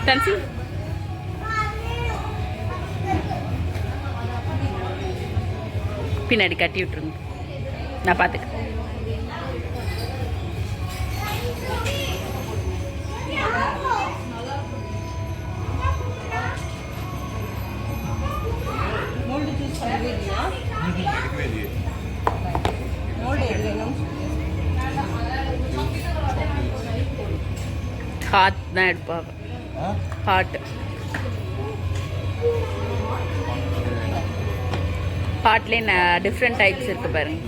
தன்சி பின்னாடி கட்டி விட்டுருங்க, நான் பார்த்துக்கிறேன். ஹாட் தான் எடுப்பாங்க. ஹாட் ஹாட்லேயே டிஃப்ரெண்ட் டைப்ஸ் இருக்கு பாருங்க.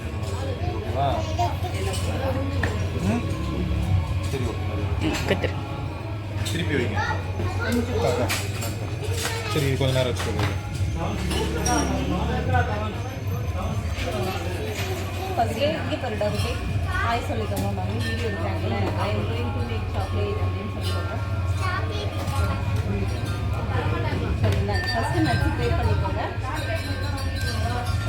கத்திரி திருப்பி வைங்க. சரி கொஞ்ச நேரம் வச்சுக்கோங்க. ஃபர்ஸ்ட்லே இங்கே பரோட்டா இருக்கு. ஹாய் சொல்லிக்கோங்க மம்மி, வீடியோ எடுக்கிறாங்களே. I am going to make chocolate அப்படின்னு சொல்லிக்கோங்க. சொல்லுங்க. ஃபர்ஸ்ட் நட்ஸ் கிரேட் பண்ணிக்கோங்க.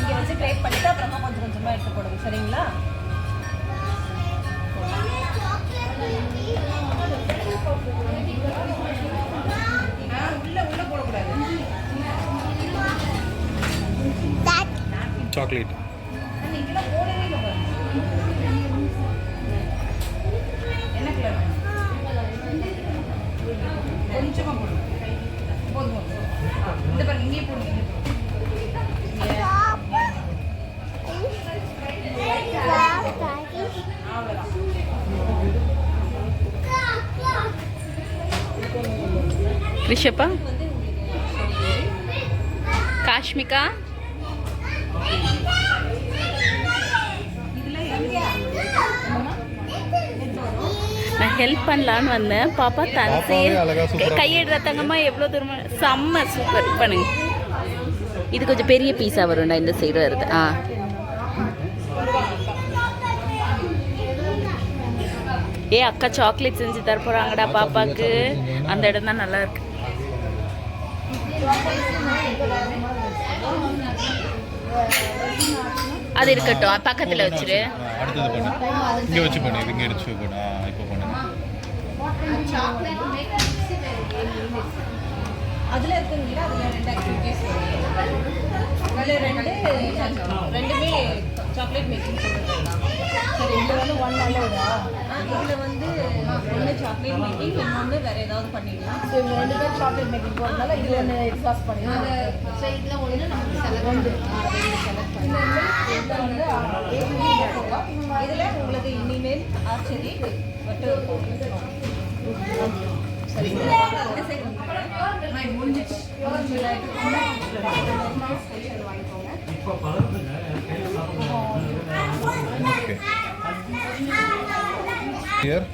இங்கே வச்சு கிரேட் பண்ணிட்டு அப்புறமா கொஞ்சம் கொஞ்சமாக எடுத்து போடுங்க. சரிங்களா? உள்ள போடக்கூடாது. சாக்லேட் நீங்களாம் போடவே இல்லை பாருங்க. என்ன கலர்? கொஞ்சமாக போடுங்க. போதும். இந்த பாருங்க, இங்கே போடுங்க. ரிஷப்பா, காஷ்மிகா, நான் ஹெல்ப் பண்ணலான்னு வந்தேன். பாப்பா தன்சி கையெடுற தங்கம்மா எவ்வளோ தூரமா செம்ம சூப்பர் பண்ணுங்க. இது கொஞ்சம் பெரிய பீஸாக வரும்டா, இந்த சைடு வருது. ஏ அக்கா சாக்லேட் செஞ்சு தர போகிறாங்கடா பாப்பாவுக்கு. அந்த இடம் தான் நல்லா இருக்கு. அது இருக்கட்டும், பக்கத்தில் வச்சிரு. அடுத்தது பண்ணு, இங்கே வச்சு பண்ணு. இங்கே எடுத்து பண்ணு. இப்போ பண்ணு. அதில் இருக்குங்களா? அதில் 2 ஆக்டிவிட்டீஸ். அதில் ரெண்டுமே சாக்லேட் மேக்கிங் சொல்லிருக்கலாம். சரி, இதில் வந்து 1 நாளில் விடா. இதில் வந்து ஒன்று சாக்லேட் மேக்கிங், இன்னொன்று வேறு ஏதாவது பண்ணிடலாம். ஸோ இதில் 2 பேர் சாக்லேட் மேக்கிங் போகிறதுனால இதில் ஒன்று எக்ஸாஸ்ட் பண்ணிடலாம். ஸோ இதில் ஒன்று நமக்கு செலக்ட் வந்து இதில் உங்களுக்கு இனிமேல் ஆச்சரி பட்டு சரி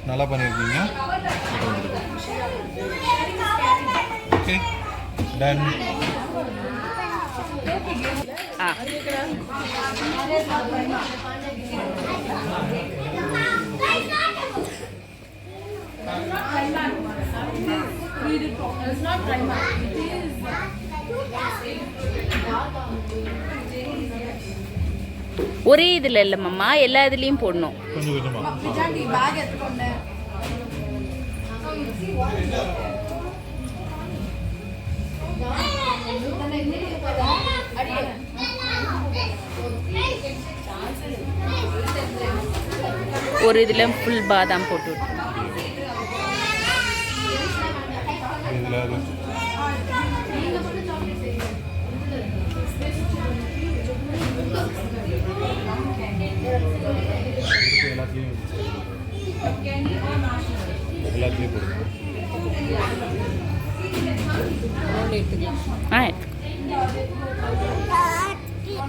நல்லா பண்ணியிருக்கீங்க. Okay done. ஒரே இதில் இல்லை மாமா, எல்லா இதுலேயும் போடணும். கொஞ்சம் கொஞ்சமாக ஒரு இதில் ஃபுல் பாதாம் போட்டு விட்டு. எல்லாத்துலேயும் போடுங்க.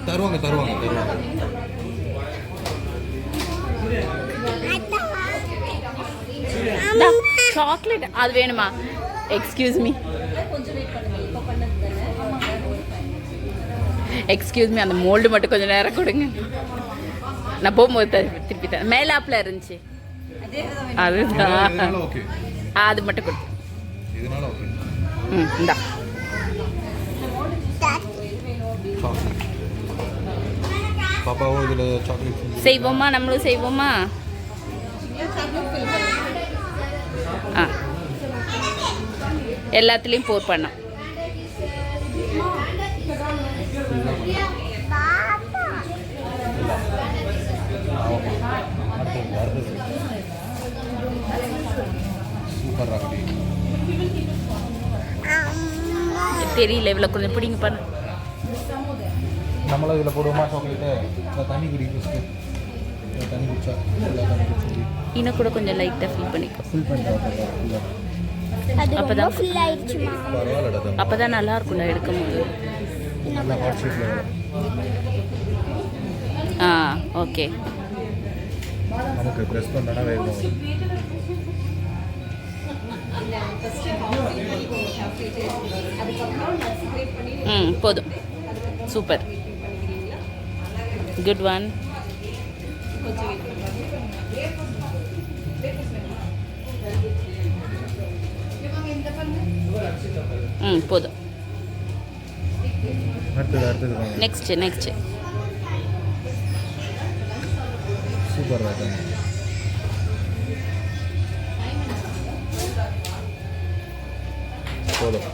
தருவாங்க தருவாங்க தருவாங்க. சாக்லேட் அது வேணுமா? எக்ஸ்கியூஸ் மீ, எக்ஸ்கியூஸ் மீ, அந்த மோல்டு மட்டும் கொஞ்சம் நேரம் கொடுங்க. நான் போகும்போது திருப்பி தரேன். மேலாப்பில் இருந்துச்சு அதுதான், அது மட்டும் கொடு. இந்தா பாப்பாவும் இதில் சாக்லேட் செய்வோமா? நம்மளும் செய்வோமா? எல்லாத்துலேயும் போர் பண்ணோம். சூப்பர் ராகவி. தெரியல, இவ்வளோ கொஞ்சம் பிடிங்க பண்ண. நம்மளும் இதில் போடுவோமா சாக்லேட்டு? தண்ணி குடிக்க தண்ணி குடிச்சா இன்னும் கூட கொஞ்சம் லைட்டாக ஃபில் பண்ணிக்கோ. ஃபில் பண்ணிட்டு அப்பதான் ஃபுல் ஆயிடுச்சுமா. பரவாயில்லடா. அப்பதான் நல்லா இருக்கும்ல எடுக்கும் போது. நல்லா ஹாட் ஷேப்பில் ஆ ஓகே. நமக்கு ப்ரெஸ் பண்ணோன்னா வேகும். போதும். Super, good one. போதும். அடுத்தது நெக்ஸ்ட் சூப்பர் ராகவி. போதும்.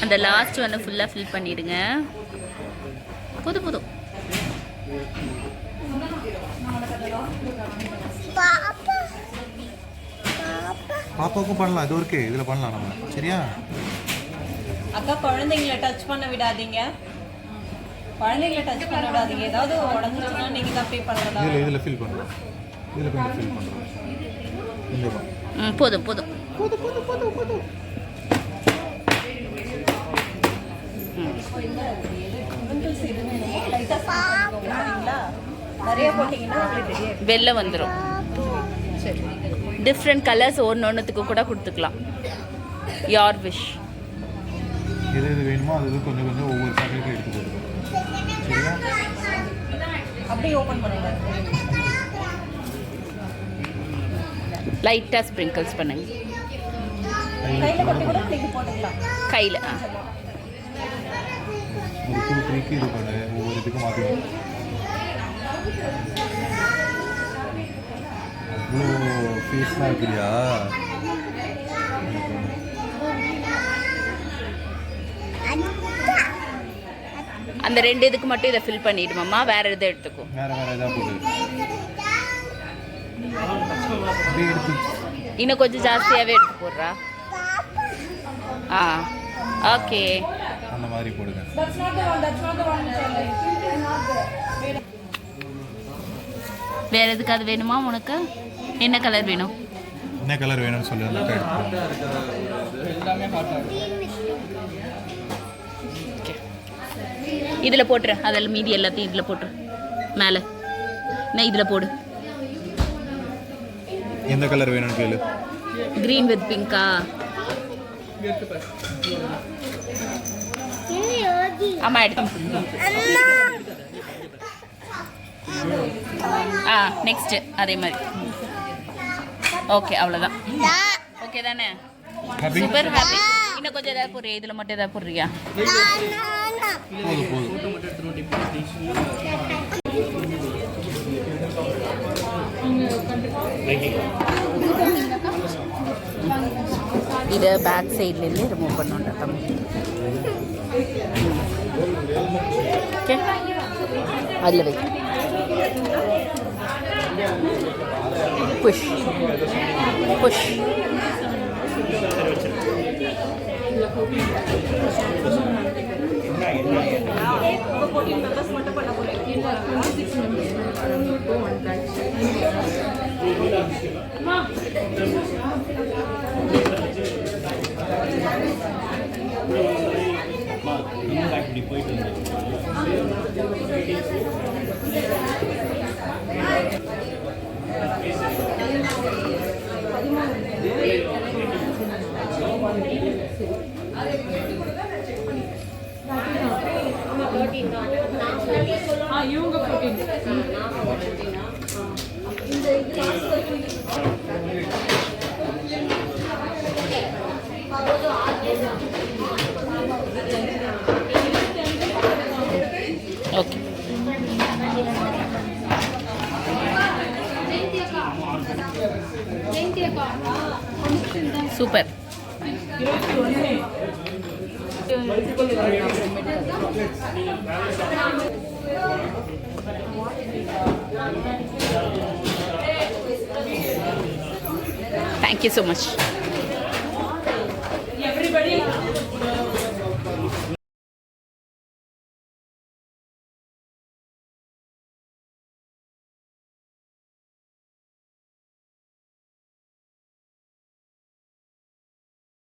அந்த லாஸ்ட் ஒன்று ஃபுல்லாக ஃபில் பண்ணிடுங்க. போதும். பாப்பாவுக்கும் பண்ணலாம். இது ஓகே, இதில் பண்ணலாம் நம்ம. சரியா அக்கா? குழந்தைங்கள டச் பண்ண விடாதீங்க. ஏதாவது உடஞ்சிச்சுன்னா நீங்கள் தான் பே பண்ணலாம். இதில் ஃபில் பண்ணுறோம். இதில் கொஞ்சம் ஃபில் பண்ணுறோம். கொஞ்சம் போதும். வெளில வந்துடும். டிஃப்ரெண்ட் கலர்ஸ் ஒன்றுத்துக்கு கூட கொடுத்துக்கலாம். யார் விஷ். எது வேணுமோ அது கொஞ்சம் ஒவ்வொரு சாக்லேட்டும் எடுத்து கொடுக்கணும். சரியா? அப்படியே ஓப்பன் பண்ணுங்க. லைட்டாக ஸ்ப்ரிங்கிள்ஸ் பண்ணுங்க. கையில் கொட்டி கூட நீங்கள் போட்டுக்கலாம். கையில் ஒரு 2-3க்கு இது பண்ணு. ஒவ்வொரு இதுக்கும் மாற்றிக்கணும். அவ்வளோ ஃபீஸ்லாம் இருக்குறியா? அந்த 2 இதுக்கு மட்டும் இதை ஃபில் பண்ணிடுமாம்மா. வேற எதை எடுத்துக்கோ. வேற எதாவது போட்டு எடுத்து இன்னும் கொஞ்சம் ஜாஸ்தியாகவே எடுத்து போடுறா. ஓகே, அந்த மாதிரி போடுங்க. வேற எதுக்கு அது வேணுமா உனக்கு? என்ன கலர் வேணும்? என்ன கலர் வேணும்னு சொல்லி இதில் போட்டுரு. அதில் மீதி எல்லாத்தையும் இதில் போட்டுரு. மேலே நான் இதில் போடு. எந்த கலர் வேணும்னு கேளு. க்ரீன் வித் பிங்கா? ஆமாம் எடுத்து. நெக்ஸ்ட்டு அதே மாதிரி. ஓகே, அவ்வளோதான். ஓகே தானே? Super, happy. இன்னும் கொஞ்சம் ஏதாவது போடுறியா? இதில் மட்டும் ஏதாவது போடுறியா? இதை பேக் சைட்லேருந்து ரிமூவ் பண்ணோண்டா தம்பி. ஓகே, அதில் வை. புஷ். இவங்க ப்ரோட்டீன் இந்த okay. Super. Thank you so much.